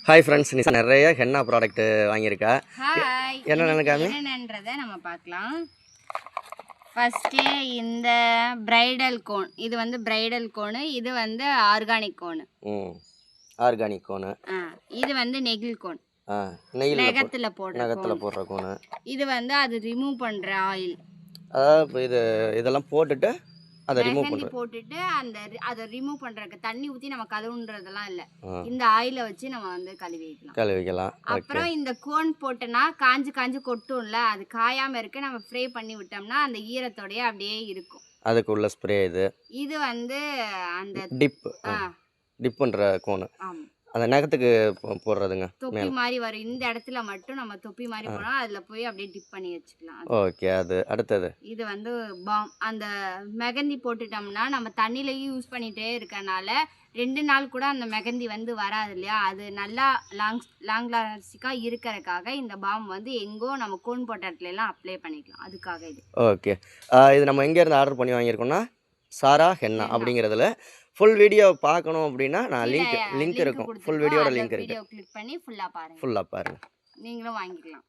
Hi friends, நீ நிறைய henna product வாங்கியிருக்கா. Hi, என்னன்றதை நம்ம பார்க்கலாம். ஃபஸ்ட்டு இந்த பிரைடல் கோன், இது வந்து பிரைடல் கோனு, இது வந்து ஆர்கானிக் கோனு. ஆர்கானிக் கோனு. இது வந்து நெகில் கோன், நெகத்தில் போடுற கோனு. இது வந்து அது ரிமூவ் பண்ணுற ஆயில். அதாவது இதெல்லாம் போட்டுட்டு அதை ரிமூவ் போட்டுட்டு அதை ரிமூவ் பண்றதுக்கு தண்ணி ஊற்றி நம்ம கழுவுன்றதெல்லாம் இல்லை, இந்த ஆயிலை வச்சு நம்ம வந்து கழுவிக்கலாம். அப்புறம் இந்த கோன் போட்டோன்னா காஞ்சு காஞ்சு கொட்டும்ல, அது காயாம இருக்க நம்ம ஸ்ப்ரே பண்ணி விட்டோம்னா அந்த ஈரத்தோடய அப்படியே இருக்கும். அதுக்குள்ள ஸ்ப்ரே இது வந்து அந்த டிப் பண்ற கோன். அந்த நகத்துக்கு போடுறதுங்க, தொப்பி மாதிரி வரும். இந்த இடத்துல மட்டும் நம்ம தொப்பி மாதிரி போனா அதுல போய் அப்படியே டிப் பண்ணி வச்சுக்கலாம். ஓகே, அது அடுத்தது. இது வந்து பாம். அந்த மெகந்தி போட்டுட்டோம்னா நம்ம தண்ணிலையும் யூஸ் பண்ணிட்டே இருக்கனால 2 நாள் கூட அந்த மெகந்தி வந்து வராது இல்லையா. அது நல்லா லாங் லாஸ்டிக்காக இருக்கிறதுக்காக இந்த பாம் வந்து எங்கோ நம்ம கோன் போட்ட இடத்துல எல்லாம் அப்ளை பண்ணிக்கலாம். அதுக்காக இது. ஓகே, இது நம்ம எங்கேருந்து ஆர்டர் பண்ணி வாங்கியிருக்கோம்னா சாரா ஹென்னா அப்படிங்கிறதுல. ஃபுல் வீடியோ பார்க்கணும் அப்படின்னா நான் லிங்க் இருக்கும். ஃபுல் வீடியோட லிங்க் இருக்குது. கிளிக் பண்ணி ஃபுல்லாக பாருங்கள். நீங்களும் வாங்கிக்கலாம்.